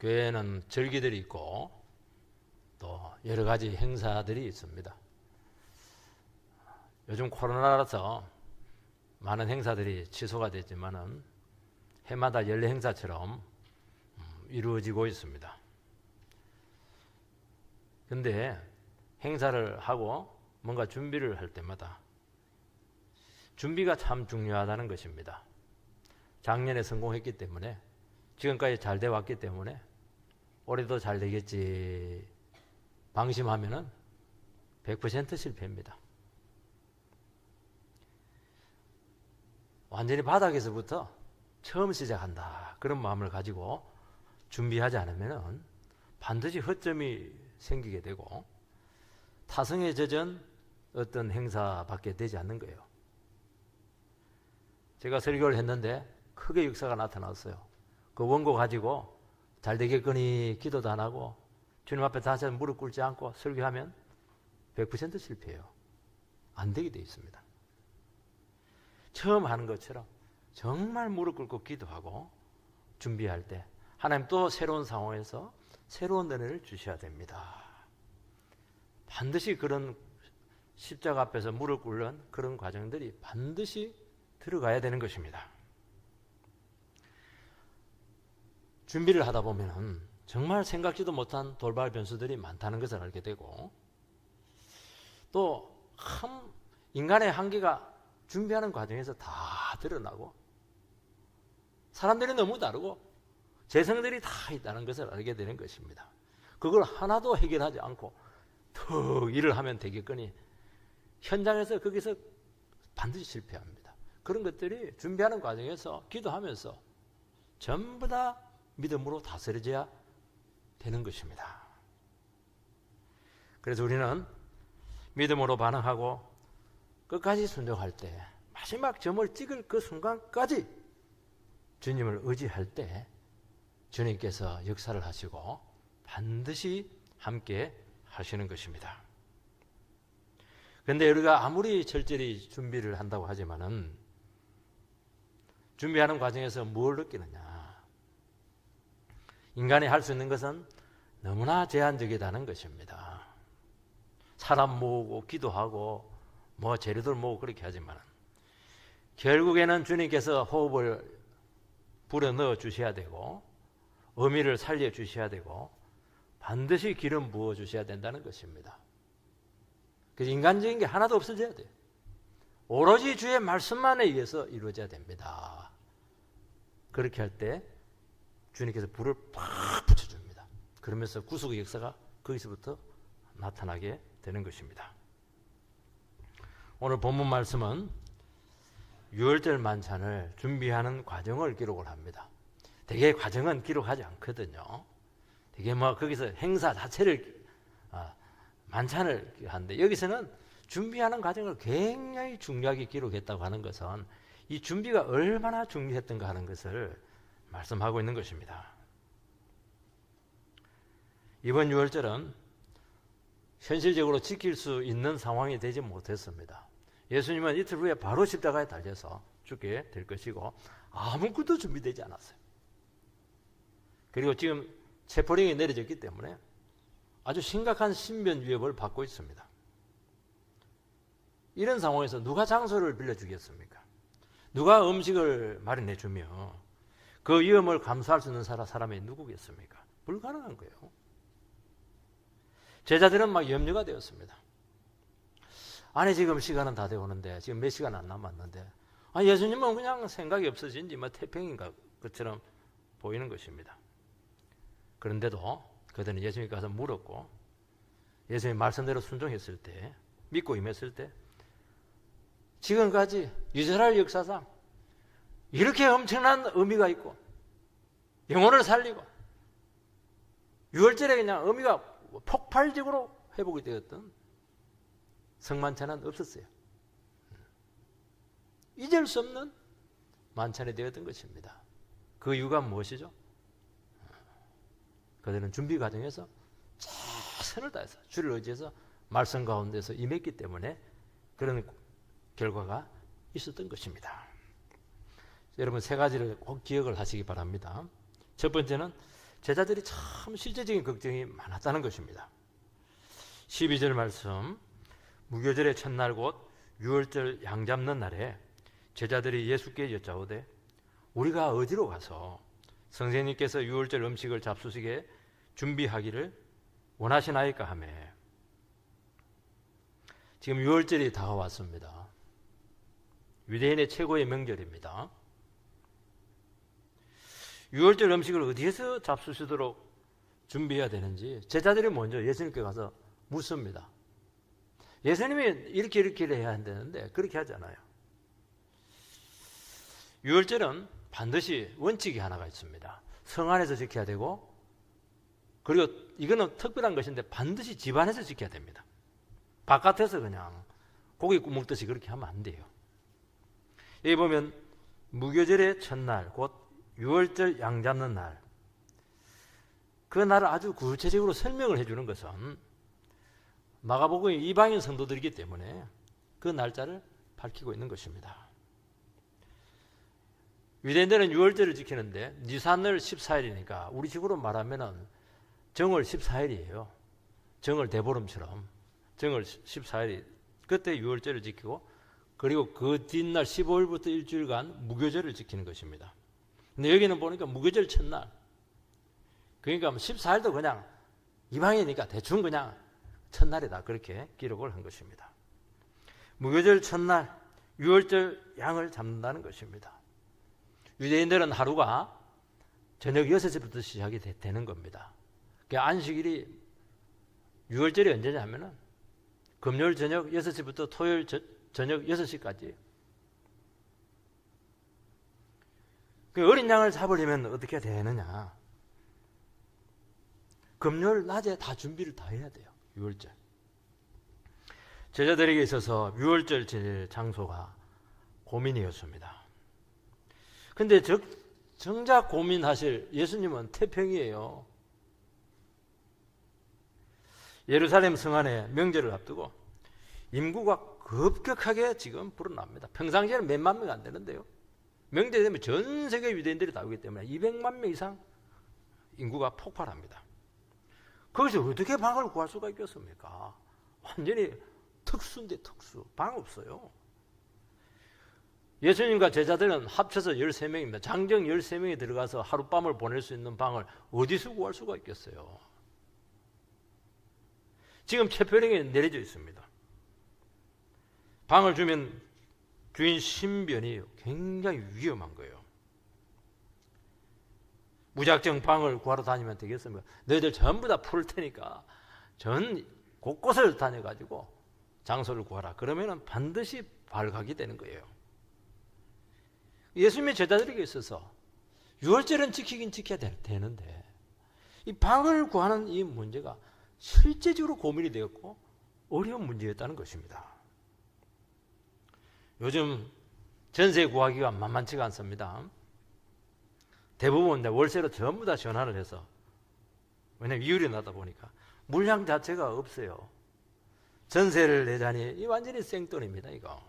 교회에는 절기들이 있고 또 여러 가지 행사들이 있습니다. 요즘 코로나라서 많은 행사들이 취소가 됐지만은 해마다 연례 행사처럼 이루어지고 있습니다. 근데 행사를 하고 뭔가 준비를 할 때마다 준비가 참 중요하다는 것입니다. 작년에 성공했기 때문에, 지금까지 잘 돼 왔기 때문에 올해도 잘 되겠지 방심하면은 100% 실패입니다. 완전히 바닥에서부터 처음 시작한다, 그런 마음을 가지고 준비하지 않으면 반드시 허점이 생기게 되고 타성에 젖은 어떤 행사밖에 되지 않는 거예요. 제가 설교를 했는데 크게 역사가 나타났어요. 그 원고 가지고 잘 되겠거니 기도도 안 하고 주님 앞에 다시 무릎 꿇지 않고 설교하면 100% 실패해요. 안 되게 돼 있습니다. 처음 하는 것처럼 정말 무릎 꿇고 기도하고 준비할 때 하나님 또 새로운 상황에서 새로운 은혜를 주셔야 됩니다. 반드시 그런 십자가 앞에서 무릎 꿇는 그런 과정들이 반드시 들어가야 되는 것입니다. 준비를 하다 보면 정말 생각지도 못한 돌발 변수들이 많다는 것을 알게 되고, 또 인간의 한계가 준비하는 과정에서 다 드러나고 사람들이 너무 다르고 재성들이 다 있다는 것을 알게 되는 것입니다. 그걸 하나도 해결하지 않고 더 일을 하면 되겠거니 현장에서 거기서 반드시 실패합니다. 그런 것들이 준비하는 과정에서 기도하면서 전부 다 믿음으로 다스려져야 되는 것입니다. 그래서 우리는 믿음으로 반응하고 끝까지 순종할 때, 마지막 점을 찍을 그 순간까지 주님을 의지할 때 주님께서 역사를 하시고 반드시 함께 하시는 것입니다. 그런데 우리가 아무리 철저히 준비를 한다고 하지만은 준비하는 과정에서 뭘 느끼느냐? 인간이 할 수 있는 것은 너무나 제한적이다는 것입니다. 사람 모으고 기도하고 뭐 재료들 모으고 그렇게 하지만 결국에는 주님께서 호흡을 불어 넣어 주셔야 되고 어미를 살려 주셔야 되고 반드시 기름 부어 주셔야 된다는 것입니다. 그래서 인간적인 게 하나도 없어져야 돼요. 오로지 주의 말씀만에 의해서 이루어져야 됩니다. 그렇게 할 때 주님께서 불을 팍 붙여줍니다. 그러면서 구속의 역사가 거기서부터 나타나게 되는 것입니다. 오늘 본문 말씀은 유월절 만찬을 준비하는 과정을 기록을 합니다. 대개 과정은 기록하지 않거든요. 되게 거기서 행사 자체를 만찬을 하는데, 여기서는 준비하는 과정을 굉장히 중요하게 기록했다고 하는 것은 이 준비가 얼마나 중요했던가 하는 것을 말씀하고 있는 것입니다. 이번 유월절은 현실적으로 지킬 수 있는 상황이 되지 못했습니다. 예수님은 이틀 후에 바로 십자가에 달려서 죽게 될 것이고 아무것도 준비되지 않았어요. 그리고 지금 체포령이 내려졌기 때문에 아주 심각한 신변 위협을 받고 있습니다. 이런 상황에서 누가 장소를 빌려주겠습니까? 누가 음식을 마련해 주며 그 위험을 감수할 수 있는 사람이 누구겠습니까? 불가능한 거예요. 제자들은 막 염려가 되었습니다. 아니 지금 시간은 다 되어오는데 지금 몇 시간 안 남았는데 예수님은 그냥 생각이 없어진지 태평인가 것처럼 보이는 것입니다. 그런데도 그들은 예수님께 가서 물었고 예수님 말씀대로 순종했을 때, 믿고 임했을 때 지금까지 이스라엘 역사상 이렇게 엄청난 의미가 있고 영혼을 살리고 유월절에 그냥 의미가 폭발적으로 회복이 되었던 성만찬은 없었어요. 잊을 수 없는 만찬이 되었던 것입니다. 그 이유가 무엇이죠? 그들은 준비 과정에서 최선을 다해서 주를 의지해서 말씀 가운데서 임했기 때문에 그런 결과가 있었던 것입니다. 여러분 세 가지를 꼭 기억을 하시기 바랍니다. 첫 번째는 제자들이 참 실제적인 걱정이 많았다는 것입니다. 12절 말씀, 무교절의 첫날 곧 유월절 양 잡는 날에 제자들이 예수께 여짜오되 우리가 어디로 가서 선생님께서 유월절 음식을 잡수시게 준비하기를 원하시나이까 하며. 지금 유월절이 다가왔습니다. 유대인의 최고의 명절입니다. 유월절 음식을 어디에서 잡수시도록 준비해야 되는지 제자들이 먼저 예수님께 가서 묻습니다. 예수님이 이렇게 해야 한다는데 그렇게 하지 않아요. 유월절은 반드시 원칙이 하나가 있습니다. 성 안에서 지켜야 되고, 그리고 이거는 특별한 것인데 반드시 집 안에서 지켜야 됩니다. 바깥에서 그냥 고기 구먹듯이 그렇게 하면 안 돼요. 여기 보면 무교절의 첫날 곧 유월절 양 잡는 날, 그 날을 아주 구체적으로 설명을 해주는 것은 마가복음의 이방인 성도들이기 때문에 그 날짜를 밝히고 있는 것입니다. 유대인들은 유월절을 지키는데 니산월 14일이니까 우리 식으로 말하면 정월 14일이에요. 정월 대보름처럼 정월 14일이 그때 유월절을 지키고, 그리고 그 뒷날 15일부터 일주일간 무교절을 지키는 것입니다. 근데 여기는 보니까 무교절 첫날, 그러니까 14일도 그냥 이방이니까 대충 그냥 첫날이다, 그렇게 기록을 한 것입니다. 무교절 첫날 유월절 양을 잡는다는 것입니다. 유대인들은 하루가 저녁 6시부터 시작이 되는 겁니다. 안식일이 유월절이 언제냐면은 금요일 저녁 6시부터 토요일 저녁 6시까지. 그 어린 양을 잡으려면 어떻게 되느냐? 금요일 낮에 다 준비를 다 해야 돼요. 유월절. 제자들에게 있어서 유월절 제일 장소가 고민이었습니다. 근데 정작 고민하실 예수님은 태평이에요. 예루살렘 성안에 명절을 앞두고 인구가 급격하게 지금 불어납니다. 평상시에는 몇만 명 안 되는데요. 명절이 되면 전 세계 유대인들이 다 오기 때문에 200만 명 이상 인구가 폭발합니다. 거기서 어떻게 방을 구할 수가 있겠습니까? 완전히 특수인데 특수. 방 없어요. 예수님과 제자들은 합쳐서 13명입니다. 장정 13명이 들어가서 하룻밤을 보낼 수 있는 방을 어디서 구할 수가 있겠어요? 지금 채표령에 내려져 있습니다. 방을 주면 주인 신변이 굉장히 위험한 거예요. 무작정 방을 구하러 다니면 되겠습니까? 너희들 전부 다 풀 테니까 전 곳곳을 다녀가지고 장소를 구하라. 그러면 반드시 발각이 되는 거예요. 예수님의 제자들에게 있어서 유월절은 지키긴 지켜야 되는데 이 방을 구하는 이 문제가 실제적으로 고민이 되었고 어려운 문제였다는 것입니다. 요즘 전세 구하기가 만만치가 않습니다. 대부분 월세로 전부 다 전환을 해서, 왜냐하면 이율이 나다 보니까 물량 자체가 없어요. 전세를 내자니 이 완전히 생돈입니다. 이거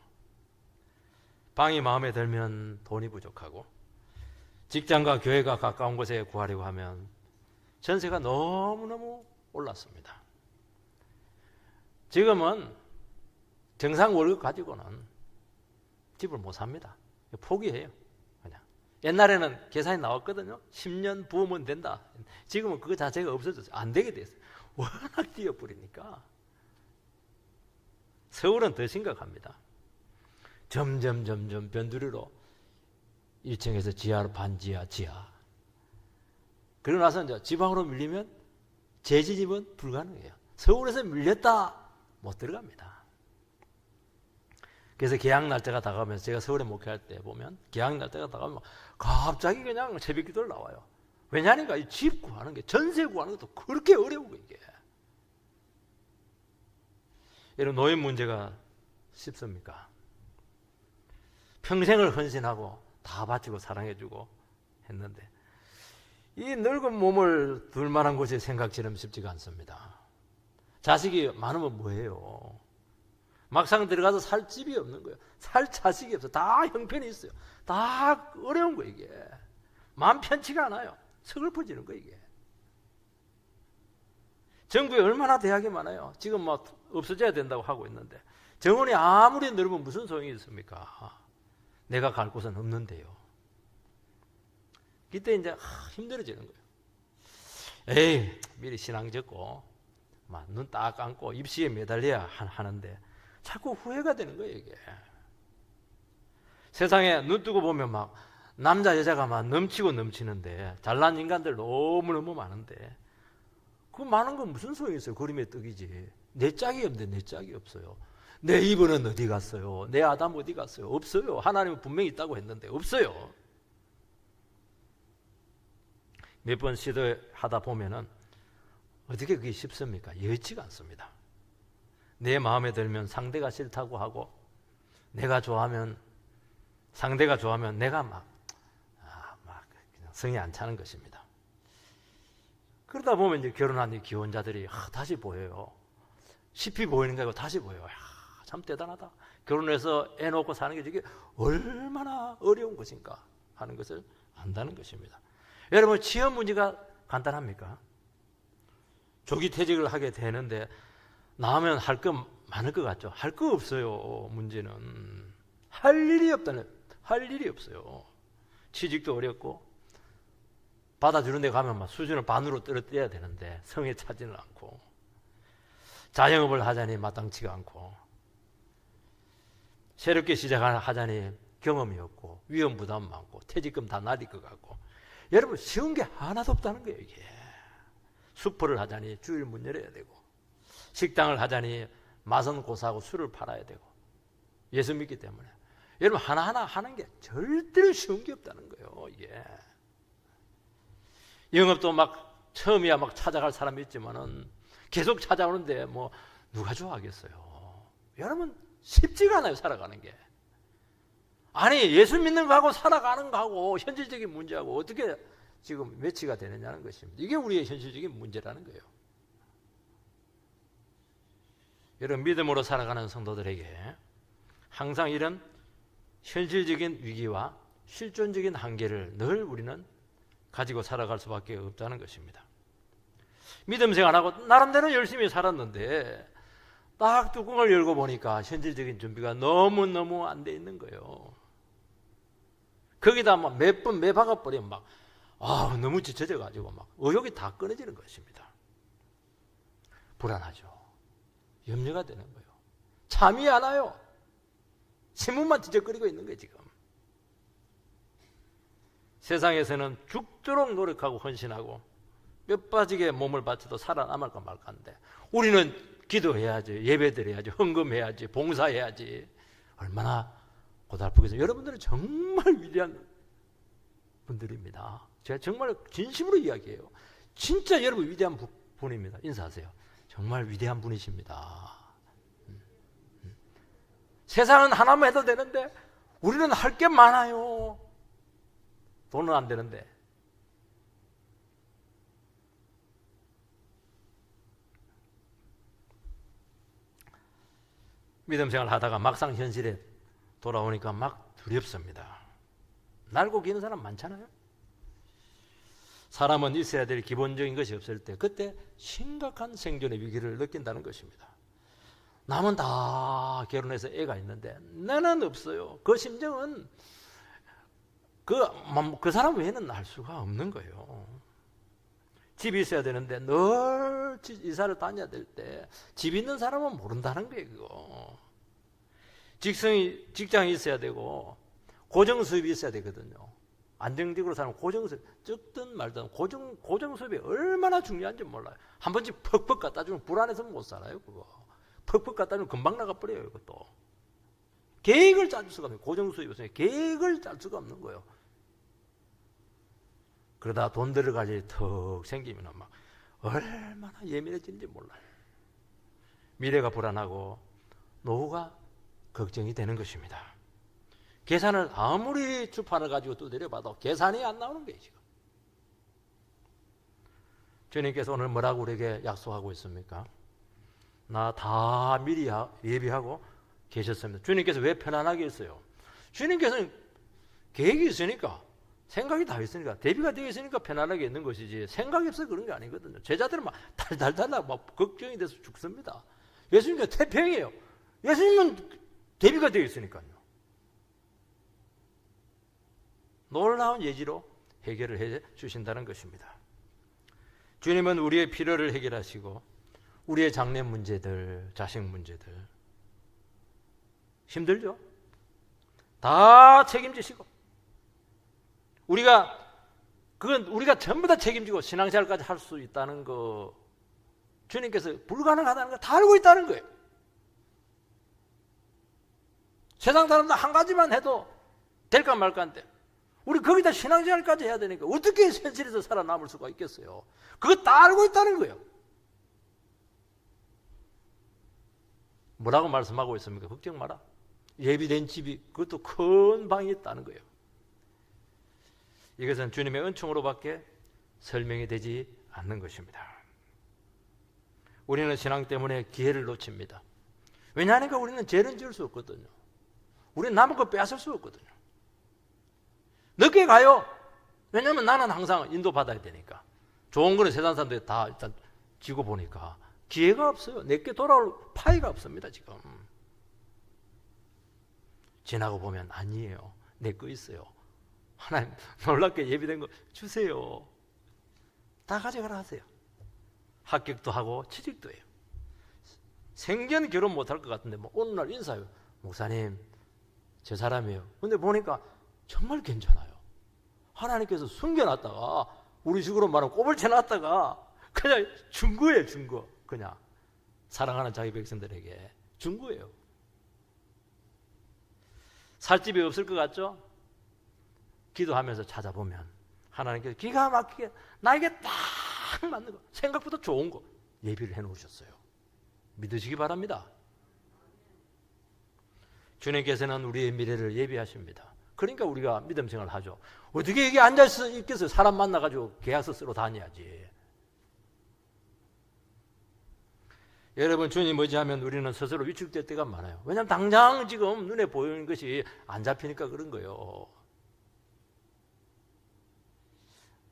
방이 마음에 들면 돈이 부족하고, 직장과 교회가 가까운 곳에 구하려고 하면 전세가 너무너무 올랐습니다. 지금은 정상 월급 가지고는 집을 못 삽니다. 포기해요. 그냥. 옛날에는 계산이 나왔거든요. 10년 부으면 된다. 지금은 그거 자체가 없어졌어요. 안 되게 됐어요. 워낙 뛰어버리니까. 서울은 더 심각합니다. 점점 변두리로 1층에서 지하로 반지하, 지하. 그러고 나서 이제 지방으로 밀리면 재진입은 불가능해요. 서울에서 밀렸다 못 들어갑니다. 그래서 개학 날짜가 다가오면서 제가 서울에 목회할 때 보면 개학 날짜가 다가오면 갑자기 그냥 새벽기도를 나와요. 왜냐하니까 이 집 구하는 게, 전세 구하는 것도 그렇게 어려우고 이게. 이런 노인 문제가 쉽습니까? 평생을 헌신하고 다 바치고 사랑해주고 했는데 이 늙은 몸을 둘 만한 곳에 생각처럼 쉽지가 않습니다. 자식이 많으면 뭐해요? 막상 들어가서 살 집이 없는 거예요. 살 자식이 없어요. 다 형편이 있어요. 다 어려운 거예요. 이게 마음 편치가 않아요. 서글퍼지는 거예요. 이게 전국에 얼마나 대학이 많아요. 지금 뭐 없어져야 된다고 하고 있는데 정원이 아무리 넓으면 무슨 소용이 있습니까? 내가 갈 곳은 없는데요. 그때 이제 힘들어지는 거예요. 에이, 미리 신앙 적고 눈 딱 감고 입시에 매달려야 하는데 자꾸 후회가 되는 거예요. 이게 세상에 눈 뜨고 보면 막 남자 여자가 막 넘치고 넘치는데 잘난 인간들 너무너무 많은데 그 많은 건 무슨 소용이 있어요? 그림의 떡이지. 내 짝이 없는데 내 짝이 없어요. 내 이브는 어디 갔어요? 내 아담 어디 갔어요? 없어요. 하나님은 분명히 있다고 했는데 없어요. 몇 번 시도하다 보면은 어떻게 그게 쉽습니까? 여의치가 않습니다. 내 마음에 들면 상대가 싫다고 하고 내가 좋아하면 상대가 좋아하면 내가 막 그냥 성이 안 차는 것입니다. 그러다 보면 이제 결혼한 이 기혼자들이 다시 보여요. 싶이 보이는 게 아니고 다시 보여요. 참 대단하다. 결혼해서 애 놓고 사는 게 이게 얼마나 어려운 것인가 하는 것을 안다는 것입니다. 여러분, 취업 문제가 간단합니까? 조기 퇴직을 하게 되는데 나오면 할 거 많을 것 같죠? 할 거 없어요. 문제는 할 일이 없어요. 취직도 어렵고 받아주는 데 가면 막 수준을 반으로 떨어뜨려야 되는데 성에 차지는 않고 자영업을 하자니 마땅치가 않고 새롭게 시작하자니 경험이 없고 위험 부담 많고 퇴직금 다 날릴 것 같고 여러분 쉬운 게 하나도 없다는 거예요. 이게 수포를 하자니 주일 문 열어야 되고 식당을 하자니 맛은 고사하고 술을 팔아야 되고 예수 믿기 때문에 여러분 하나하나 하는 게 절대로 쉬운 게 없다는 거예요. 이게 영업도 막 처음이야 막 찾아갈 사람이 있지만은 계속 찾아오는데 뭐 누가 좋아하겠어요? 여러분 쉽지가 않아요. 살아가는 게. 아니 예수 믿는 거하고 살아가는 거하고 현실적인 문제하고 어떻게 지금 매치가 되느냐는 것입니다. 이게 우리의 현실적인 문제라는 거예요. 여러분 믿음으로 살아가는 성도들에게 항상 이런 현실적인 위기와 실존적인 한계를 늘 우리는 가지고 살아갈 수밖에 없다는 것입니다. 믿음 생활하고 나름대로 열심히 살았는데 딱 뚜껑을 열고 보니까 현실적인 준비가 너무너무 안 돼 있는 거예요. 거기다 막 몇 번 매박아 버리면 막 너무 지쳐져 가지고 막 의욕이 다 끊어지는 것입니다. 불안하죠. 염려가 되는 거예요. 잠이 안 와요. 신문만 지적거리고 있는 거예요. 지금 세상에서는 죽도록 노력하고 헌신하고 뼈 빠지게 몸을 바쳐도 살아남을까 말까인데 우리는 기도해야지, 예배드려야지, 헌금해야지, 봉사해야지. 얼마나 고달프겠어요. 여러분들은 정말 위대한 분들입니다. 제가 정말 진심으로 이야기해요. 진짜 여러분 위대한 분입니다. 인사하세요. 정말 위대한 분이십니다. 세상은 하나만 해도 되는데 우리는 할 게 많아요. 돈은 안 되는데. 믿음 생활 하다가 막상 현실에 돌아오니까 막 두렵습니다. 날고 기는 사람 많잖아요. 사람은 있어야 될 기본적인 것이 없을 때 그때 심각한 생존의 위기를 느낀다는 것입니다. 남은 다 결혼해서 애가 있는데 나는 없어요. 그 심정은 그 사람 외에는 알 수가 없는 거예요. 집이 있어야 되는데 늘 이사를 다녀야 될 때 집 있는 사람은 모른다는 거예요. 그거. 직장이 있어야 되고 고정 수입이 있어야 되거든요. 안정적으로 사는 고정 수입, 적든 말든 고정 수입이 얼마나 중요한지 몰라요. 한 번씩 퍽퍽 갖다 주면 불안해서 못 살아요. 그거 퍽퍽 갖다 주면 금방 나가버려요. 이것도 계획을 짤 수가 없어요. 고정 수입이 없으니까 계획을 짤 수가 없는 거예요. 그러다 돈 들어갈 일이 턱 생기면 막 얼마나 예민해지는지 몰라요. 미래가 불안하고 노후가 걱정이 되는 것입니다. 계산을 아무리 주판을 가지고 두드려봐도 계산이 안 나오는 거예요. 지금 주님께서 오늘 뭐라고 우리에게 약속하고 있습니까? 나 다 미리 예비하고 계셨습니다. 주님께서 왜 편안하게 했어요? 주님께서는 계획이 있으니까 생각이 다 있으니까, 대비가 되어 있으니까 편안하게 있는 것이지 생각이 없어서 그런 게 아니거든요. 제자들은 막 달달달달 막 걱정이 돼서 죽습니다. 예수님은 태평이에요. 예수님은 대비가 되어 있으니까요. 놀라운 예지로 해결을 해 주신다는 것입니다. 주님은 우리의 필요를 해결하시고 우리의 장래 문제들, 자식 문제들 힘들죠? 다 책임지시고 그건 우리가 전부 다 책임지고 신앙생활까지 할 수 있다는 거, 주님께서 불가능하다는 거 다 알고 있다는 거예요. 세상 사람들 한 가지만 해도 될까 말까인데 우리 거기다 신앙생활까지 해야 되니까 어떻게 현실에서 살아남을 수가 있겠어요? 그거 다 알고 있다는 거예요. 뭐라고 말씀하고 있습니까? 걱정 마라. 예비된 집이, 그것도 큰 방이 있다는 거예요. 이것은 주님의 은총으로밖에 설명이 되지 않는 것입니다. 우리는 신앙 때문에 기회를 놓칩니다. 왜냐하니까 우리는 죄는 지을 수 없거든요. 우리는 남의 거 빼앗을 수 없거든요. 늦게 가요. 왜냐하면 나는 항상 인도받아야 되니까. 좋은 거는 세상 사람들이 다 일단 지고 보니까 기회가 없어요. 내게 돌아올 파이가 없습니다. 지금 지나고 보면 아니에요. 내 거 있어요. 하나님 놀랍게 예비된 거 주세요. 다 가져가라 하세요. 합격도 하고 취직도 해요. 생전 결혼 못할 것 같은데 뭐 어느 날 인사해요. 목사님 제 사람이에요. 근데 보니까 정말 괜찮아요. 하나님께서 숨겨놨다가 우리 식으로 말하면 꼽을 채놨다가 그냥 준 거예요. 준 거. 그냥 사랑하는 자기 백성들에게 준 거예요. 살 집이 없을 것 같죠? 기도하면서 찾아보면 하나님께서 기가 막히게 나에게 딱 맞는 거, 생각보다 좋은 거 예비를 해놓으셨어요. 믿으시기 바랍니다. 주님께서는 우리의 미래를 예비하십니다. 그러니까 우리가 믿음 생활을 하죠. 어떻게 여기 앉아서 있겠어요? 사람 만나가지고 계약서 쓰러 다녀야지. 여러분, 주님 의지하면 우리는 스스로 위축될 때가 많아요. 왜냐하면 당장 지금 눈에 보이는 것이 안 잡히니까 그런 거예요.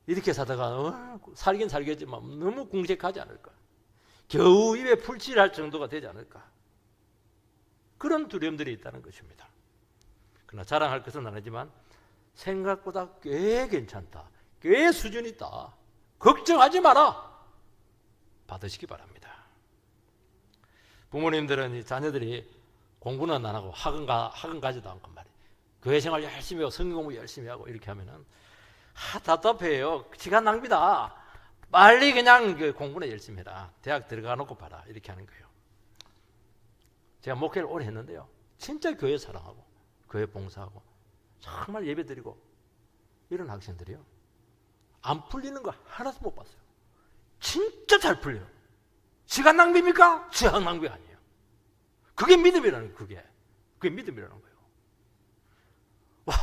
이렇게 사다가 살긴 살겠지만 너무 궁색하지 않을까? 겨우 입에 풀칠할 정도가 되지 않을까? 그런 두려움들이 있다는 것입니다. 그러나 자랑할 것은 아니지만 생각보다 꽤 괜찮다. 꽤 수준 있다. 걱정하지 마라. 받으시기 바랍니다. 부모님들은 이 자녀들이 공부는 안 하고 학원 가지도 않고 말이에요. 교회 생활 열심히 하고 성경 공부 열심히 하고 이렇게 하면은 답답해요. 시간 낭비다. 빨리 그냥 공부나 열심히 해라. 대학 들어가 놓고 봐라. 이렇게 하는 거예요. 제가 목회를 오래 했는데요. 진짜 교회 사랑하고 교회 봉사하고 정말 예배드리고 이런 학생들이요. 안 풀리는 거 하나도 못 봤어요. 진짜 잘 풀려요. 시간 낭비입니까? 시간 낭비 아니에요. 그게 믿음이라는 거예요. 그게 믿음이라는 거예요. 와,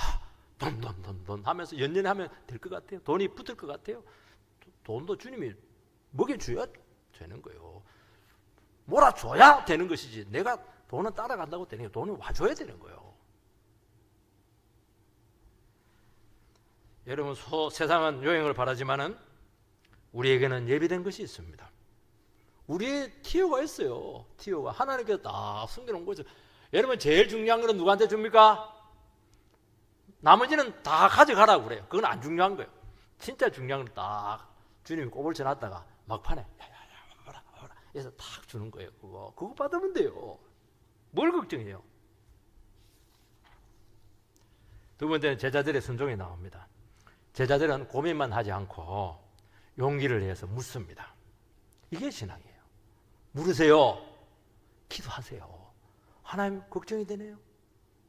돈 하면서 연연해 하면 될 것 같아요. 돈이 붙을 것 같아요. 돈도 주님이 먹여줘야 되는 거예요. 몰아줘야 되는 것이지 내가 돈은 따라간다고 되는 게 돈을 와줘야 되는 거예요. 여러분, 세상은 요행을 바라지만은 우리에게는 예비된 것이 있습니다. 우리의 티오가 있어요. 티오가 하나님께서 다 숨겨놓은 거죠. 여러분, 제일 중요한 거는 누구한테 줍니까? 나머지는 다 가져가라고 그래요. 그건 안 중요한 거예요. 진짜 중요한 건 딱 주님이 꼽을 쳐놨다가 막판에 야야야 와라 해서 탁 주는 거예요. 그거 받으면 돼요. 뭘 걱정해요? 두 번째는 제자들의 순종이 나옵니다. 제자들은 고민만 하지 않고 용기를 내서 묻습니다. 이게 신앙이에요. 물으세요. 기도하세요. 하나님, 걱정이 되네요.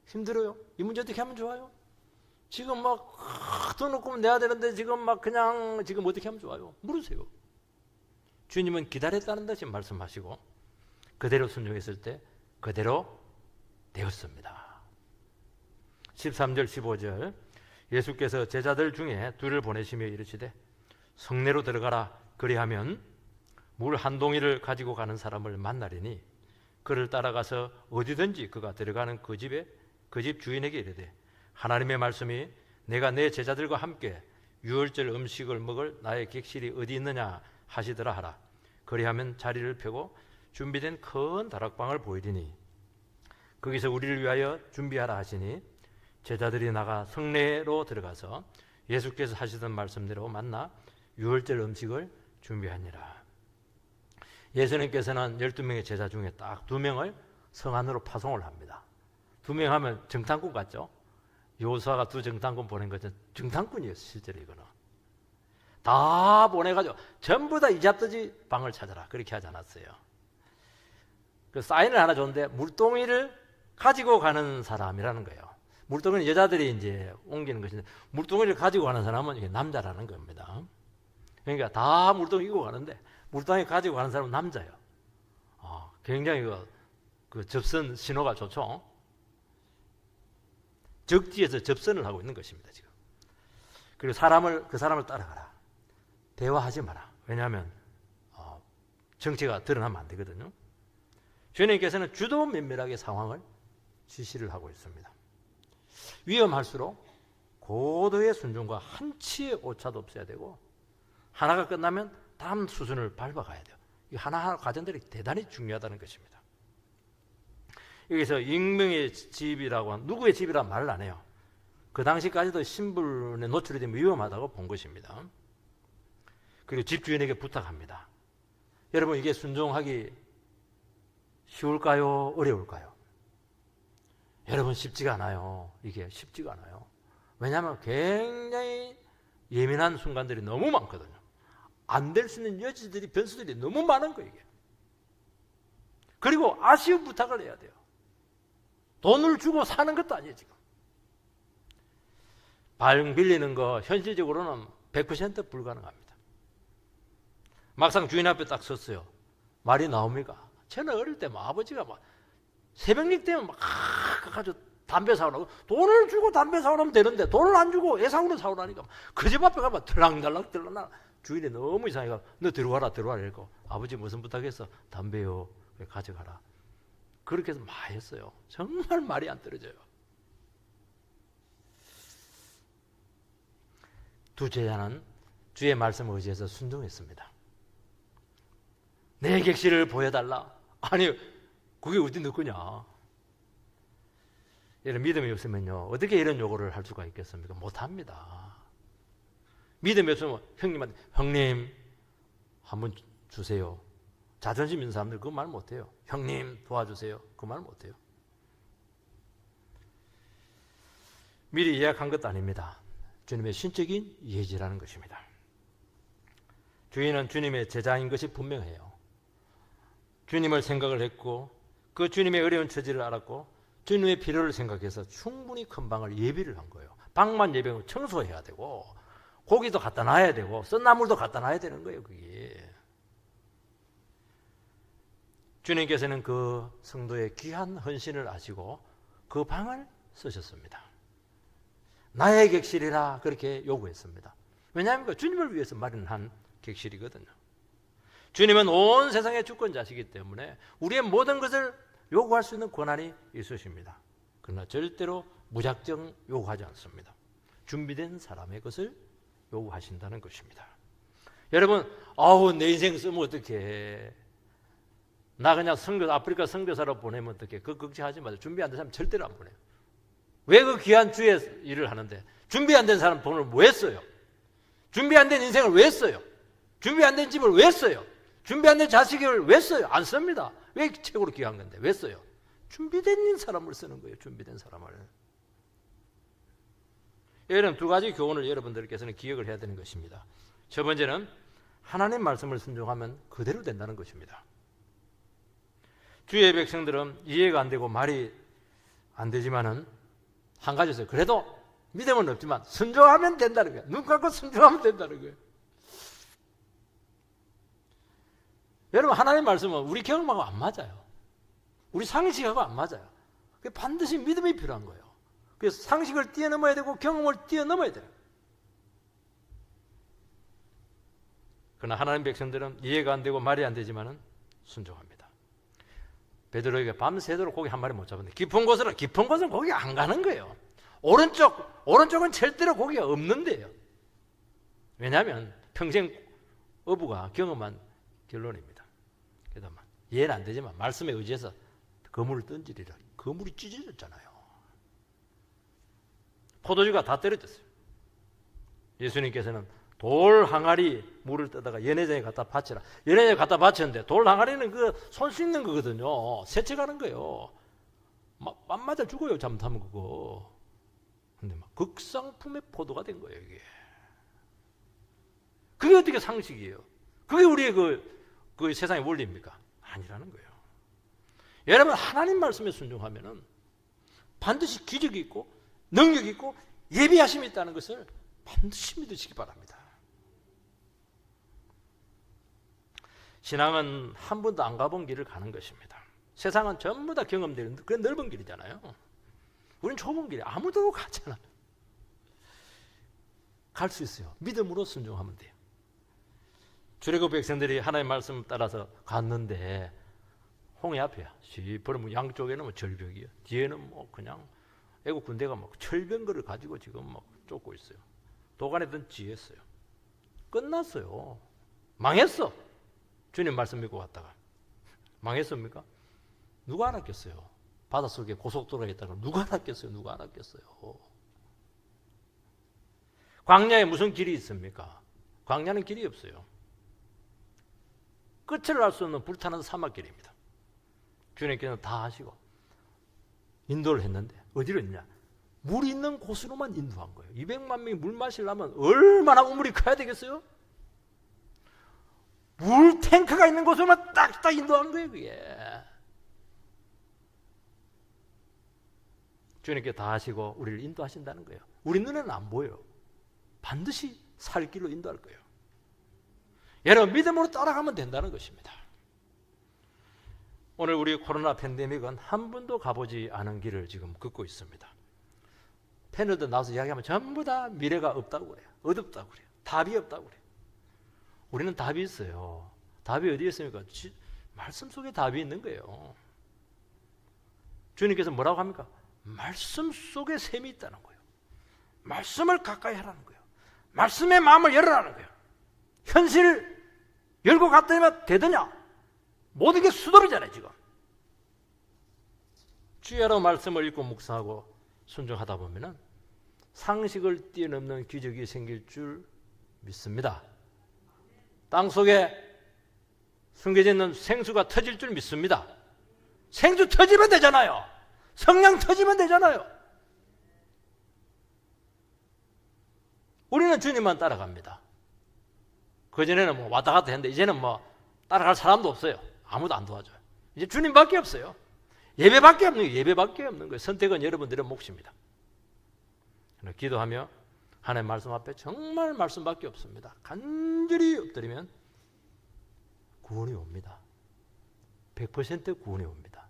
힘들어요. 이 문제 어떻게 하면 좋아요? 지금 막 돈 없고 내야 되는데 지금 어떻게 하면 좋아요? 물으세요. 주님은 기다렸다는 듯이 말씀하시고 그대로 순종했을 때 그대로 되었습니다. 13절 15절 예수께서 제자들 중에 둘을 보내시며 이르시되 성내로 들어가라. 그리하면 물 한 동이를 가지고 가는 사람을 만나리니 그를 따라가서 어디든지 그가 들어가는 그 집 주인에게 이르되 하나님의 말씀이 내가 내 제자들과 함께 유월절 음식을 먹을 나의 객실이 어디 있느냐 하시더라 하라. 그리하면 자리를 펴고 준비된 큰 다락방을 보이리니 거기서 우리를 위하여 준비하라 하시니 제자들이 나가 성내로 들어가서 예수께서 하시던 말씀대로 만나 유월절 음식을 준비하니라. 예수님께서는 12명의 제자 중에 딱 2명을 성 안으로 파송을 합니다. 2명 하면 정탐꾼 같죠? 여호수아가 2 정탐꾼 보낸 것은 정탐꾼이었어요. 실제로 이거는 다 보내가지고 전부 다 이잡듯이 방을 찾아라 그렇게 하지 않았어요. 그 사인을 하나 줬는데 물동이를 가지고 가는 사람이라는 거예요. 물동이는 여자들이 이제 옮기는 것인데 물동이를 가지고 가는 사람은 이게 남자라는 겁니다. 그러니까 다 물동이 이고 가는데 물동이 가지고 가는 사람은 남자예요. 굉장히 그 접선 신호가 좋죠. 적지에서 접선을 하고 있는 것입니다. 지금. 그리고 그 사람을 따라가라. 대화하지 마라. 왜냐하면 정체가 드러나면 안 되거든요. 주님께서는 주도 면밀하게 상황을 지시를 하고 있습니다. 위험할수록 고도의 순종과 한치의 오차도 없어야 되고 하나가 끝나면 다음 수순을 밟아가야 돼요. 이 하나하나 과정들이 대단히 중요하다는 것입니다. 여기서 익명의 집이라고 한 누구의 집이란 말을 안 해요. 그 당시까지도 신분에 노출이 되면 위험하다고 본 것입니다. 그리고 집주인에게 부탁합니다. 여러분 이게 순종하기 쉬울까요? 어려울까요? 여러분 쉽지가 않아요. 이게 쉽지가 않아요. 왜냐하면 굉장히 예민한 순간들이 너무 많거든요. 안 될 수 있는 여지들이 변수들이 너무 많은 거예요. 이게. 그리고 아쉬운 부탁을 해야 돼요. 돈을 주고 사는 것도 아니에요. 지금 방 빌리는 거 현실적으로는 100% 불가능합니다. 막상 주인 앞에 딱 섰어요. 말이 나옵니까? 저는 어릴 때 아버지가 막 새벽녘 되면 막 가지고 담배 사오라고 돈을 주고 담배 사오라면 되는데 돈을 안 주고 애상으로 사오라니까 그 집 앞에 가면 들락달락 들락나 주인이 너무 이상해가 너 들어와라 이러고 아버지 무슨 부탁했어? 담배요. 가져가라. 그렇게 해서 많이 했어요. 정말 말이 안 떨어져요. 두 제자는 주의 말씀을 의지해서 순종했습니다. 내 객실을 보여달라. 아니 그게 어디 너 거냐. 이런 믿음이 없으면요 어떻게 이런 요구를 할 수가 있겠습니까? 못합니다. 믿음이 없으면 형님한테 형님 한번 주세요. 자존심 있는 사람들 그 말 못해요. 형님 도와주세요. 그 말 못해요. 미리 예약한 것도 아닙니다. 주님의 신적인 예지라는 것입니다. 주인은 주님의 제자인 것이 분명해요. 주님을 생각을 했고 그 주님의 어려운 처지를 알았고 주님의 필요를 생각해서 충분히 큰 방을 예비를 한 거예요. 방만 예비하고 청소해야 되고 고기도 갖다 놔야 되고 썬나물도 갖다 놔야 되는 거예요. 그게. 주님께서는 그 성도의 귀한 헌신을 아시고 그 방을 쓰셨습니다. 나의 객실이라 그렇게 요구했습니다. 왜냐하면 주님을 위해서 마련한 객실이거든요. 주님은 온 세상의 주권자시기 때문에 우리의 모든 것을 요구할 수 있는 권한이 있으십니다. 그러나 절대로 무작정 요구하지 않습니다. 준비된 사람의 것을 요구하신다는 것입니다. 여러분, 내 인생 쓰면 어떡해. 나 그냥 아프리카 선교사로 보내면 어떡해. 그거 걱정하지 마세요. 준비 안 된 사람 절대로 안 보내요. 왜 그 귀한 주의 일을 하는데 준비 안 된 사람 돈을 왜 써요? 준비 안 된 인생을 왜 써요? 준비 안 된 집을 왜 써요? 준비 안 된 자식을 왜 써요? 안 씁니다. 왜 최고로 귀한 건데 왜 써요? 준비된 사람을 쓰는 거예요. 준비된 사람을. 이런 두 가지 교훈을 여러분들께서는 기억을 해야 되는 것입니다. 첫 번째는 하나님 말씀을 순종하면 그대로 된다는 것입니다. 주의 백성들은 이해가 안 되고 말이 안 되지만은 한 가지 있어요. 그래도 믿음은 없지만 순종하면 된다는 거예요. 눈 감고 순종하면 된다는 거예요. 여러분, 하나님 말씀은 우리 경험하고 안 맞아요. 우리 상식하고 안 맞아요. 반드시 믿음이 필요한 거예요. 그래서 상식을 뛰어넘어야 되고 경험을 뛰어넘어야 돼요. 그러나 하나님 백성들은 이해가 안 되고 말이 안 되지만은 순종합니다. 베드로에게 밤새도록 고기 한 마리 못 잡았는데 깊은 곳은 고기 안 가는 거예요. 오른쪽은 절대로 고기가 없는데요. 왜냐하면 평생 어부가 경험한 결론입니다. 그래도 이해는 안 되지만 말씀에 의지해서 그물을 던지리라. 그물이 찢어졌잖아요. 포도주가 다 떨어졌어요. 예수님께서는 돌 항아리 물을 떠다가 연회장에 갖다 바치라. 연회장에 갖다 바쳤는데 돌 항아리는 그 손 씻는 거거든요. 세척하는 거예요. 맘 맞아 죽어요. 잘못하면 그거. 근데 막 극상품의 포도가 된 거예요, 이게. 그게 어떻게 상식이에요? 그게 우리의 그 세상의 원리입니까? 아니라는 거예요. 여러분, 하나님 말씀에 순종하면은 반드시 기적이 있고 능력이 있고 예비하심이 있다는 것을 반드시 믿으시기 바랍니다. 신앙은 한 번도 안 가본 길을 가는 것입니다. 세상은 전부 다 경험되는 그런 넓은 길이잖아요. 우리는 좁은 길에 아무도 가잖아요. 갈 수 있어요. 믿음으로 순종하면 돼요. 출애굽 백성들이 하나님의 말씀을 따라서 갔는데 홍해 앞이야. 시퍼르면 양쪽에는 뭐 절벽이야. 뒤에는 뭐 그냥 애국 군대가 막 철병거를 가지고 지금 막 쫓고 있어요. 도간에 든 지했어요. 끝났어요. 망했어. 주님 말씀 믿고 갔다가 망했습니까? 누가 알았겠어요? 바닷속에 고속도로가 있다는 걸 누가 알았겠어요? 누가 알았겠어요? 광야에 무슨 길이 있습니까? 광야는 길이 없어요. 끝을 알 수 없는 불타는 사막길입니다. 주님께서는 다 하시고 인도를 했는데 어디로 했냐? 물 있는 곳으로만 인도한 거예요. 200만 명이 물 마시려면 얼마나 우물이 커야 되겠어요? 물 탱크가 있는 곳으로만 딱딱 인도한 거예요, 그게. 주님께 다 하시고 우리를 인도하신다는 거예요. 우리 눈에는 안 보여요. 반드시 살 길로 인도할 거예요. 여러분, 믿음으로 따라가면 된다는 것입니다. 오늘 우리 코로나 팬데믹은 한 번도 가보지 않은 길을 지금 걷고 있습니다. 패널들 나와서 이야기하면 전부 다 미래가 없다고 그래요. 어둡다고 그래요. 답이 없다고 그래요. 우리는 답이 있어요. 답이 어디에 있습니까? 말씀 속에 답이 있는 거예요. 주님께서 뭐라고 합니까? 말씀 속에 셈이 있다는 거예요. 말씀을 가까이 하라는 거예요. 말씀의 마음을 열어라는 거예요. 현실을 열고 갔더니만 되더냐? 모든 게 수동이잖아요, 지금. 주야로 말씀을 읽고 묵상하고 순종하다 보면은 상식을 뛰어넘는 기적이 생길 줄 믿습니다. 땅 속에 숨겨져 있는 생수가 터질 줄 믿습니다. 생수 터지면 되잖아요. 성령 터지면 되잖아요. 우리는 주님만 따라갑니다. 그전에는 뭐 왔다 갔다 했는데 이제는 뭐 따라갈 사람도 없어요. 아무도 안 도와줘요. 이제 주님밖에 없어요. 예배밖에 없는 거예요. 예배밖에 없는 거예요. 선택은 여러분들의 몫입니다. 기도하며 하나님의 말씀 앞에 정말 말씀밖에 없습니다. 간절히 엎드리면 구원이 옵니다. 100% 구원이 옵니다.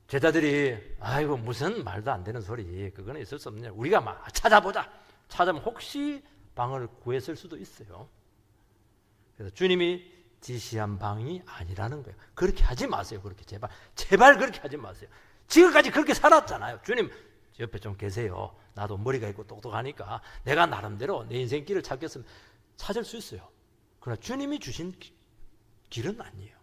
제자들이 아이고 무슨 말도 안 되는 소리 그거는 있을 수 없느냐. 우리가 막 찾아보자. 찾으면 혹시 방을 구했을 수도 있어요. 그래서 주님이 지시한 방이 아니라는 거예요. 그렇게 하지 마세요. 그렇게 제발 그렇게 하지 마세요. 지금까지 그렇게 살았잖아요. 주님 옆에 좀 계세요. 나도 머리가 있고 똑똑하니까 내가 나름대로 내 인생길을 찾겠으면 찾을 수 있어요. 그러나 주님이 주신 길은 아니에요.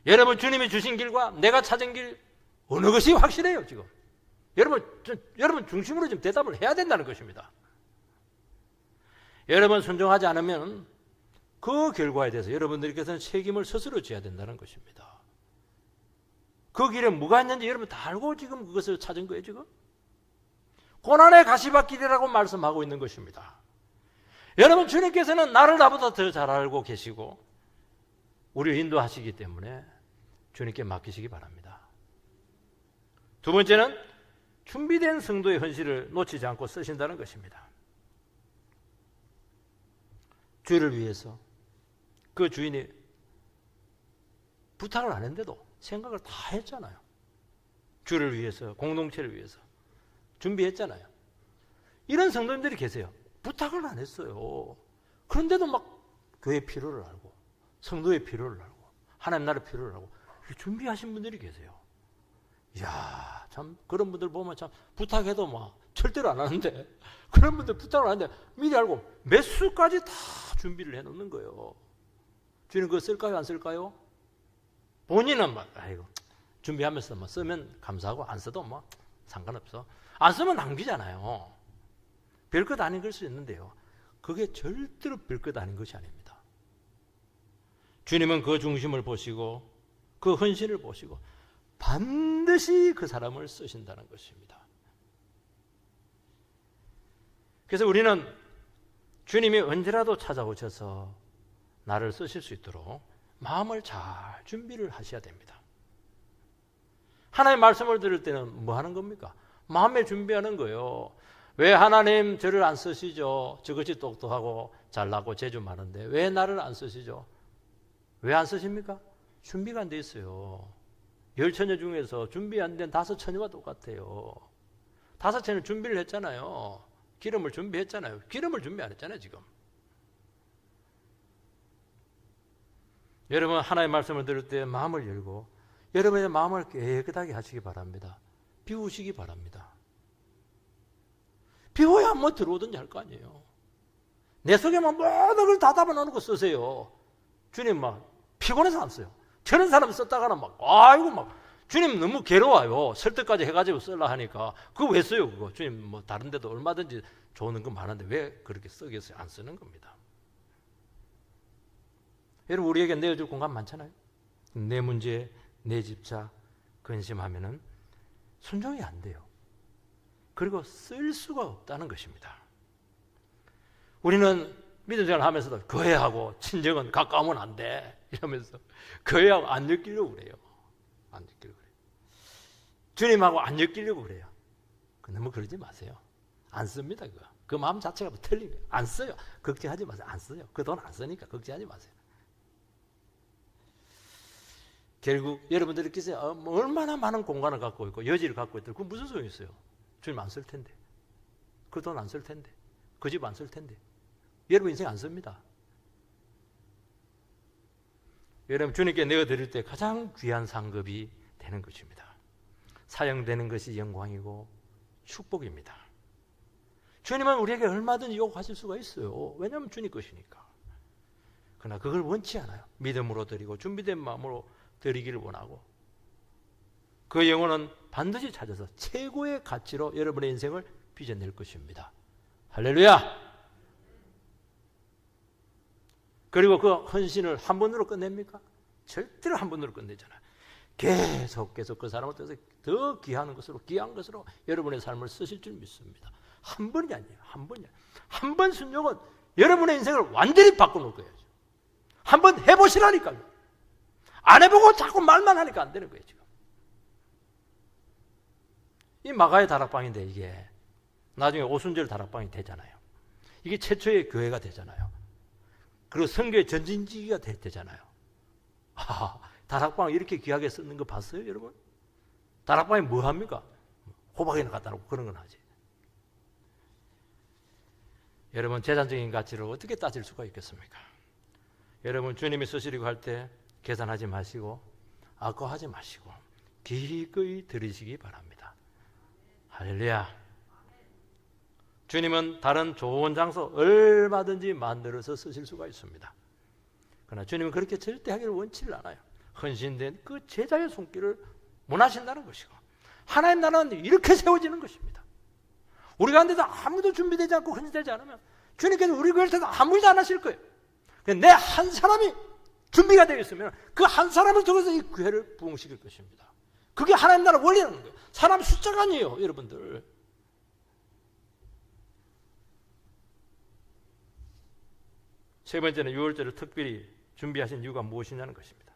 여러분, 주님이 주신 길과 내가 찾은 길 어느 것이 확실해요, 지금? 여러분 중심으로 좀 대답을 해야 된다는 것입니다. 여러분 순종하지 않으면 그 결과에 대해서 여러분들께서는 책임을 스스로 져야 된다는 것입니다. 그 길에 뭐가 있는지 여러분 다 알고 지금 그것을 찾은 거예요, 지금? 고난의 가시밭길이라고 말씀하고 있는 것입니다. 여러분, 주님께서는 나를 나보다 더 잘 알고 계시고 우리를 인도하시기 때문에 주님께 맡기시기 바랍니다. 두 번째는 준비된 성도의 헌신을 놓치지 않고 쓰신다는 것입니다. 주를 위해서 그 주인이 부탁을 안 했는데도 생각을 다 했잖아요. 주를 위해서, 공동체를 위해서 준비했잖아요. 이런 성도님들이 계세요. 부탁을 안 했어요. 그런데도 막 교회 필요를 알고 성도의 필요를 알고 하나님 나라의 필요를 알고 준비하신 분들이 계세요. 이야, 참 그런 분들 보면 참 부탁해도 막 절대로 안 하는데, 그런 분들 부탁을 하는데 미리 알고 몇 수까지 다 준비를 해놓는 거예요. 주님 그거 쓸까요, 안 쓸까요? 본인은 막 아이고 준비하면서 뭐 쓰면 감사하고 안 써도 뭐 상관없어. 안 쓰면 낭비잖아요. 별것 아닌 걸 수 있는데요, 그게 절대로 별것 아닌 것이 아닙니다. 주님은 그 중심을 보시고 그 헌신을 보시고 반드시 그 사람을 쓰신다는 것입니다. 그래서 우리는 주님이 언제라도 찾아오셔서 나를 쓰실 수 있도록 마음을 잘 준비를 하셔야 됩니다. 하나님의 말씀을 들을 때는 뭐 하는 겁니까? 마음에 준비하는 거예요. 왜 하나님 저를 안 쓰시죠? 저것이 똑똑하고 잘나고 재주 많은데 왜 나를 안 쓰시죠? 왜 안 쓰십니까? 준비가 안 돼 있어요. 10처녀 중에서 준비 안 된 5처녀와 똑같아요. 5처녀는 준비를 했잖아요. 기름을 준비했잖아요. 기름을 준비 안 했잖아요, 지금. 여러분, 하나님의 말씀을 들을 때 마음을 열고 여러분의 마음을 깨끗하게 하시기 바랍니다. 비우시기 바랍니다. 비워야 뭐 들어오든지 할 거 아니에요. 내 속에만 모든 걸 다 담아놓고 쓰세요. 주님 막 피곤해서 안 써요. 저런 사람 썼다가는 막 아이고 막 주님 너무 괴로워요. 설 때까지 해가지고 쓰려 하니까 그거 왜 써요? 그거 주님 뭐 다른 데도 얼마든지 좋은 거 많은데 왜 그렇게 쓰겠어요? 안 쓰는 겁니다. 여러분, 우리에게 내어줄 공간 많잖아요. 내 문제, 내 집사 근심하면은 순종이 안 돼요. 그리고 쓸 수가 없다는 것입니다. 우리는 믿음 생활을 하면서도 교회하고 친정은 가까우면 안 돼 이러면서 교회하고 안 엮이려고 그래요. 안 엮이려고 그래요. 주님하고 안 엮이려고 그래요. 너무 그러지 마세요. 안 씁니다. 그거. 그 마음 자체가 틀린 거예요. 안 써요. 걱정하지 마세요. 안 써요. 그 돈 안 쓰니까 걱정하지 마세요. 결국 여러분들께서 얼마나 많은 공간을 갖고 있고 여지를 갖고 있더라도 그건 무슨 소용이 있어요? 주님 안 쓸 텐데, 그 돈 안 쓸 텐데, 그 집 안 쓸 텐데, 여러분 인생 안 씁니다. 여러분, 주님께 내어드릴 때 가장 귀한 상급이 되는 것입니다. 사용되는 것이 영광이고 축복입니다. 주님은 우리에게 얼마든지 요구하실 수가 있어요. 왜냐하면 주님 것이니까. 그러나 그걸 원치 않아요. 믿음으로 드리고 준비된 마음으로 드리기를 원하고, 그 영혼은 반드시 찾아서 최고의 가치로 여러분의 인생을 빚어낼 것입니다. 할렐루야! 그리고 그 헌신을 한 번으로 끝냅니까? 절대로 한 번으로 끝내잖아요. 계속 그 사람을 통해서 더 귀한 것으로 여러분의 삶을 쓰실 줄 믿습니다. 한 번이 아니에요. 한 번이 아니에요. 한 번 순종은 여러분의 인생을 완전히 바꿔놓을 거예요. 한 번 해보시라니까요. 안 해보고 자꾸 말만 하니까 안 되는 거예요, 지금. 이 마가의 다락방인데 이게 나중에 오순절 다락방이 되잖아요. 이게 최초의 교회가 되잖아요. 그리고 선교의 전진지기가 되잖아요. 다락방 이렇게 귀하게 쓰는 거 봤어요, 여러분? 다락방이 뭐 합니까? 호박이나 갖다 놓고 그런 건 하지. 여러분, 재산적인 가치를 어떻게 따질 수가 있겠습니까? 여러분, 주님이 쓰시려고 할 때 계산하지 마시고 아까워하지 마시고 기꺼이 드리시기 바랍니다. 할렐루야. 주님은 다른 좋은 장소 얼마든지 만들어서 쓰실 수가 있습니다. 그러나 주님은 그렇게 절대 하기를 원치를 않아요. 헌신된 그 제자의 손길을 원하신다는 것이고, 하나님 나라는 이렇게 세워지는 것입니다. 우리 가운데도 아무도 준비되지 않고 헌신되지 않으면 주님께서 우리 교회를 통해서 아무 일도 안 하실 거예요. 내 한 사람이 준비가 되어 있으면 그 한 사람을 통해서 이 교회를 부흥시킬 것입니다. 그게 하나님 나라 원리라는 거예요. 사람 숫자가 아니에요, 여러분들. 세 번째는 유월절을 특별히 준비하신 이유가 무엇이냐는 것입니다.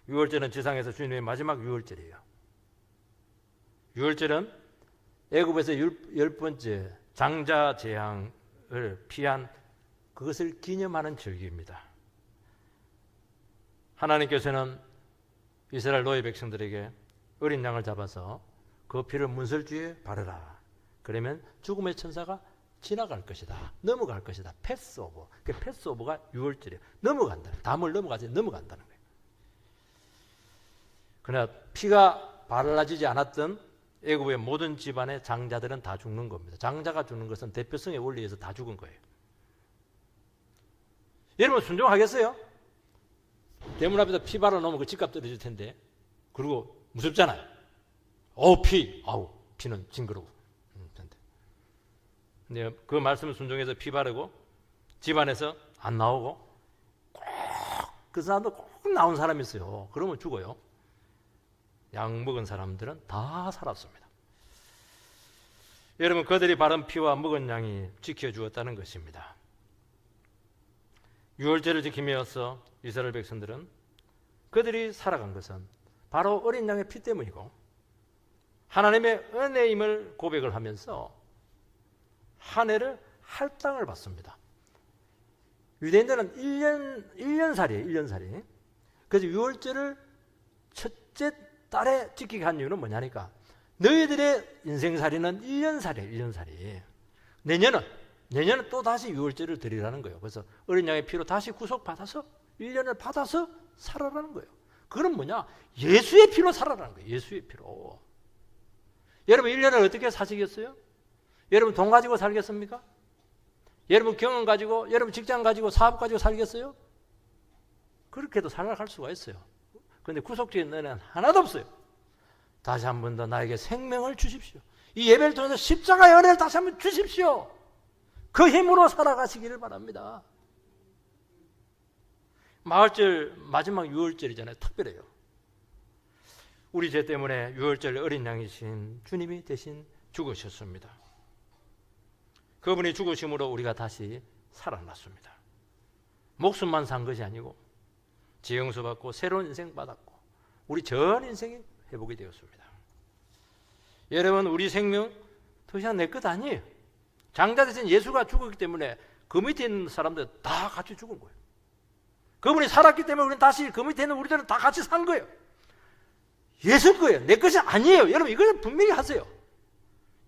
유월절은 지상에서 주님의 마지막 유월절이에요. 유월절은 애굽에서 10번째 장자 재앙을 피한 그것을 기념하는 절기입니다. 하나님께서는 이스라엘 노예 백성들에게 어린 양을 잡아서 그 피를 문설주에 바르라. 그러면 죽음의 천사가 지나갈 것이다. 넘어갈 것이다. 패스오버. 그 패스오버가 6월절이에요. 넘어간다. 담을 넘어가지 넘어간다는 거예요. 그러나 피가 발라지지 않았던 애굽의 모든 집안의 장자들은 다 죽는 겁니다. 장자가 죽는 것은 대표성의 원리에서 다 죽은 거예요. 여러분 순종하겠어요? 대문 앞에다 피 발라 놓으면 그 집값 떨어질 텐데. 그리고 무섭잖아요. 피는 징그러워. 근데 그 말씀을 순종해서 피 바르고 집안에서 안 나오고 꼭 그 사람도 꼭 나온 사람이 있어요. 그러면 죽어요. 약 먹은 사람들은 다 살았습니다. 여러분 그들이 바른 피와 먹은 양이 지켜주었다는 것입니다. 유월절을 지키면서 이스라엘 백성들은 그들이 살아간 것은 바로 어린 양의 피 때문이고 하나님의 은혜임을 고백을 하면서 한 해를 할당을 받습니다. 유대인들은 1년살이에요. 1년살이. 그래서 유월절을 첫째 달에 지키게 한 이유는 뭐냐니까 너희들의 인생살이는 1년살이에요. 1년살이. 내년은 또 다시 유월절을 드리라는 거예요. 그래서 어린 양의 피로 다시 구속받아서 1년을 받아서 살아라는 거예요. 그건 뭐냐? 예수의 피로 살아라는 거예요. 예수의 피로. 여러분 1년을 어떻게 사시겠어요? 여러분 돈 가지고 살겠습니까? 여러분 경험 가지고, 여러분 직장 가지고, 사업 가지고 살겠어요? 그렇게도 살아갈 수가 있어요. 그런데 구속적인 은혜는 하나도 없어요. 다시 한 번 더 나에게 생명을 주십시오. 이 예배를 통해서 십자가의 은혜를 다시 한 번 주십시오. 그 힘으로 살아가시기를 바랍니다. 마을절 마지막 유월절이잖아요. 특별해요. 우리 죄 때문에 유월절 어린 양이신 주님이 대신 죽으셨습니다. 그분이 죽으심으로 우리가 다시 살아났습니다. 목숨만 산 것이 아니고 지형수 받고 새로운 인생 받았고 우리 전 인생이 회복이 되었습니다. 여러분 우리 생명 더 이상 내 것 아니에요. 장자 대신 예수가 죽었기 때문에 그 밑에 있는 사람들 다 같이 죽은 거예요. 그분이 살았기 때문에 우리는 다시 그 밑에 있는 우리들은 다 같이 산 거예요. 예수 거예요. 내 것이 아니에요. 여러분 이걸 분명히 하세요.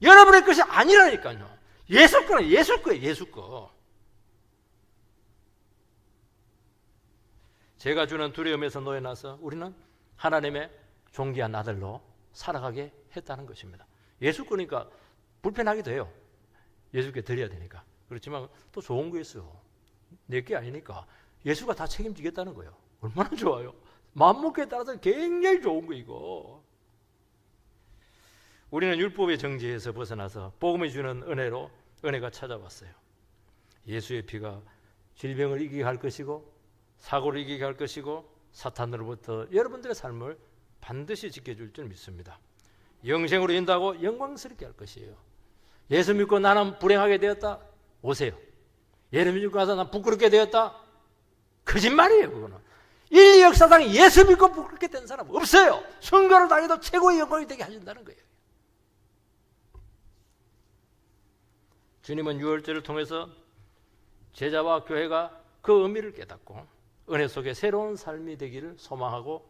여러분의 것이 아니라니까요. 예수 거는 예수 거예요. 예수 거. 제가 주는 두려움에서 놓여나서 우리는 하나님의 존귀한 아들로 살아가게 했다는 것입니다. 예수 거니까 불편하기도 해요. 예수께 드려야 되니까. 그렇지만 또 좋은 거 있어요. 내 게 아니니까 예수가 다 책임지겠다는 거예요. 얼마나 좋아요. 마음먹기에 따라서 굉장히 좋은 거 이거. 우리는 율법의 정죄에서 벗어나서 복음이 주는 은혜로 은혜가 찾아왔어요. 예수의 피가 질병을 이기게 할 것이고 사고를 이기게 할 것이고 사탄으로부터 여러분들의 삶을 반드시 지켜줄 줄 믿습니다. 영생으로 인도하고 영광스럽게 할 것이에요. 예수 믿고 나는 불행하게 되었다. 오세요. 예수 믿고 나서 난 부끄럽게 되었다. 거짓말이에요. 그거는. 인류 역사상 예수 믿고 부끄럽게 된 사람 없어요. 순교를 당해도 최고의 영광이 되게 하신다는 거예요. 주님은 유월절을 통해서 제자와 교회가 그 의미를 깨닫고 은혜 속에 새로운 삶이 되기를 소망하고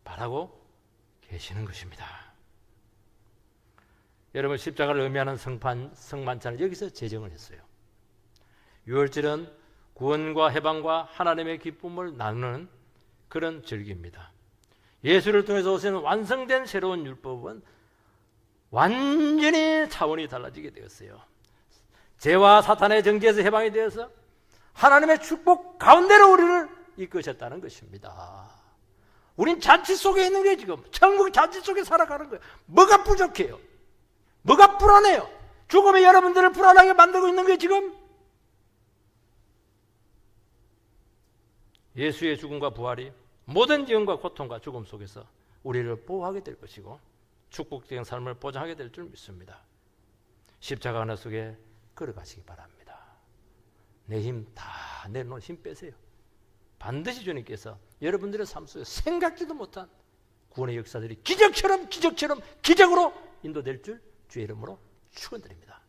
바라고 계시는 것입니다. 여러분 십자가를 의미하는 성만찬을 여기서 제정을 했어요. 유월절은 구원과 해방과 하나님의 기쁨을 나누는 그런 절기입니다. 예수를 통해서 오시는 완성된 새로운 율법은 완전히 차원이 달라지게 되었어요. 죄와 사탄의 정죄에서 해방이 되어서 하나님의 축복 가운데로 우리를 이끄셨다는 것입니다. 우린 잔치 속에 있는 게 지금 천국 잔치 속에 살아가는 거예요. 뭐가 부족해요? 뭐가 불안해요? 죽음이 여러분들을 불안하게 만들고 있는 게 지금 예수의 죽음과 부활이 모든 영과 고통과 죽음 속에서 우리를 보호하게 될 것이고 축복된 삶을 보장하게 될 줄 믿습니다. 십자가 하나 속에 걸어가시기 바랍니다. 내 힘 다 내놓은 힘 빼세요. 반드시 주님께서 여러분들의 삶 속에 생각지도 못한 구원의 역사들이 기적으로 인도될 줄 주의 이름으로 축원드립니다.